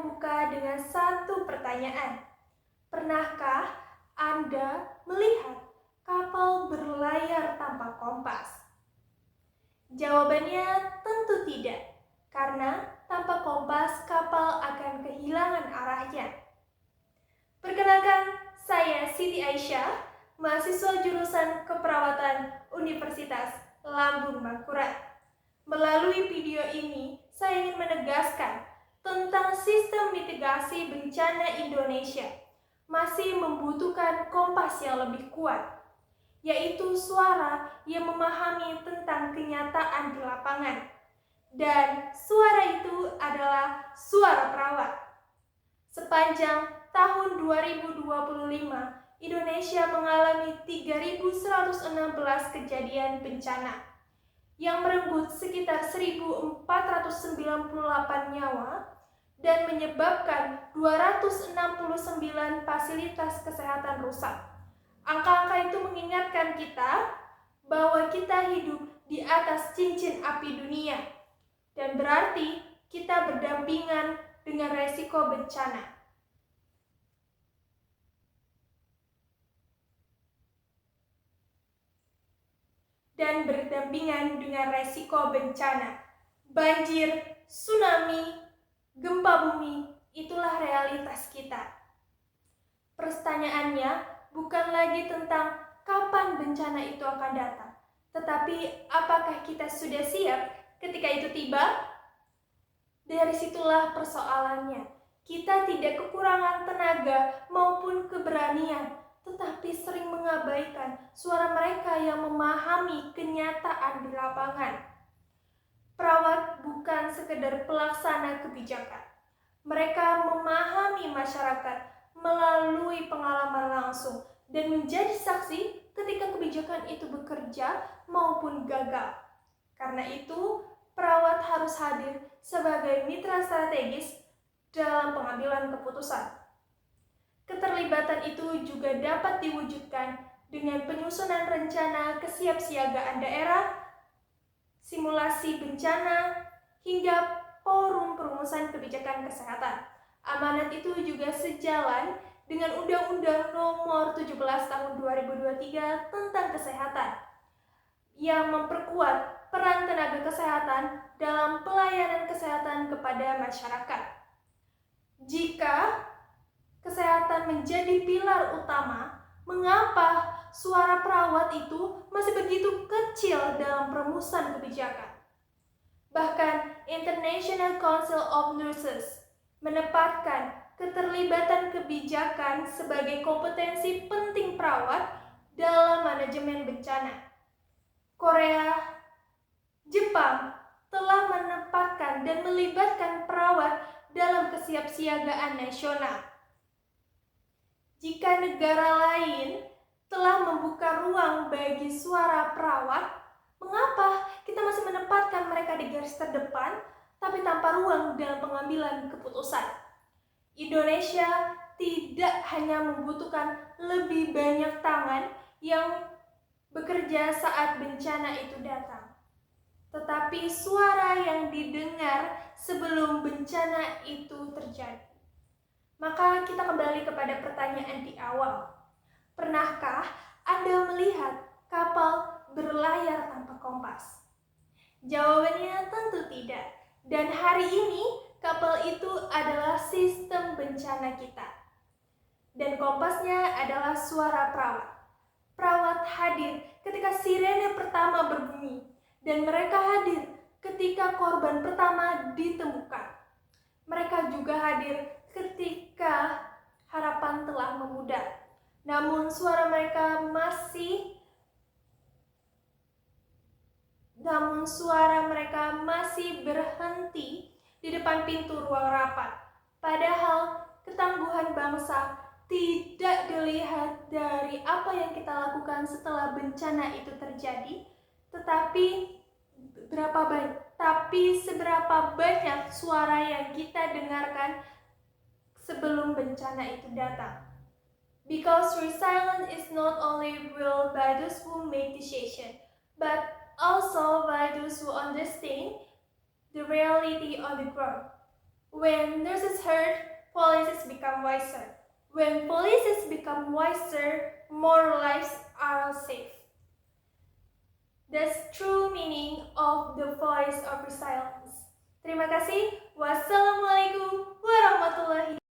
membuka dengan satu pertanyaan. Pernahkah Anda melihat kapal berlayar tanpa kompas? Jawabannya tentu tidak, karena tanpa kompas kapal akan kehilangan arahnya. Perkenalkan, saya Siti Aisyah, mahasiswa jurusan Keperawatan Universitas Lambung Mangkurat. Melalui video ini, saya ingin menegaskan tentang sistem mitigasi bencana Indonesia masih membutuhkan kompas yang lebih kuat, yaitu suara yang memahami tentang kenyataan di lapangan. Dan suara itu adalah suara perawat. Sepanjang tahun 2025, Indonesia mengalami 3.116 kejadian bencana yang merenggut sekitar 1.498 nyawa dan menyebabkan 269 fasilitas kesehatan rusak. Angka-angka itu mengingatkan kita bahwa kita hidup di atas cincin api dunia, dan berarti kita berdampingan dengan resiko bencana. Banjir, tsunami, gempa bumi, itulah realitas kita. Pertanyaannya bukan lagi tentang kapan bencana itu akan datang, tetapi apakah kita sudah siap ketika itu tiba? Dari situlah persoalannya. Kita tidak kekurangan tenaga maupun keberanian, tetapi sering mengabaikan suara mereka yang memahami kenyataan di lapangan. Perawat bukan sekedar pelaksana kebijakan. Mereka memahami masyarakat melalui pengalaman langsung dan menjadi saksi ketika kebijakan itu bekerja maupun gagal. Karena itu, perawat harus hadir sebagai mitra strategis dalam pengambilan keputusan. Keterlibatan itu juga dapat diwujudkan dengan penyusunan rencana kesiapsiagaan daerah, simulasi bencana, hingga forum perumusan kebijakan kesehatan. Amanat itu juga sejalan dengan Undang-Undang Nomor 17 Tahun 2023 tentang kesehatan yang memperkuat peran tenaga kesehatan dalam pelayanan kesehatan kepada masyarakat. Jika kesehatan menjadi pilar utama, mengapa suara perawat itu masih begitu kecil dalam perumusan kebijakan? Bahkan International Council of Nurses menempatkan keterlibatan kebijakan sebagai kompetensi penting perawat dalam manajemen bencana. Korea, Jepang telah menempatkan dan melibatkan perawat dalam kesiapsiagaan nasional. Jika negara lain telah membuka ruang bagi suara perawat, mengapa kita masih menempatkan mereka di garis terdepan tapi tanpa ruang dalam pengambilan keputusan? Indonesia tidak hanya membutuhkan lebih banyak tangan yang bekerja saat bencana itu datang, tetapi suara yang didengar sebelum bencana itu terjadi. Maka kita kembali kepada pertanyaan di awal. Pernahkah Anda melihat kapal berlayar tanpa kompas? Jawabannya tentu tidak. Dan hari ini kapal itu adalah sistem bencana kita. Dan kompasnya adalah suara perawat. Perawat hadir ketika sirene pertama berbunyi, dan mereka hadir ketika korban pertama ditemukan. Mereka juga hadir ketika harapan telah memudar. Namun suara mereka masih berhenti di depan pintu ruang rapat. Padahal ketangguhan bangsa tidak dilihat dari apa yang kita lakukan setelah bencana itu terjadi, tetapi seberapa banyak suara yang kita dengarkan sebelum bencana itu datang. Because resilience is not only willed by those who make decisions, but also by those who understand the reality on the ground. When nurses heard, policies become wiser. When policies become wiser, more lives are safe. That's true meaning of the voice of resilience. Terima kasih. Wassalamualaikum warahmatullahi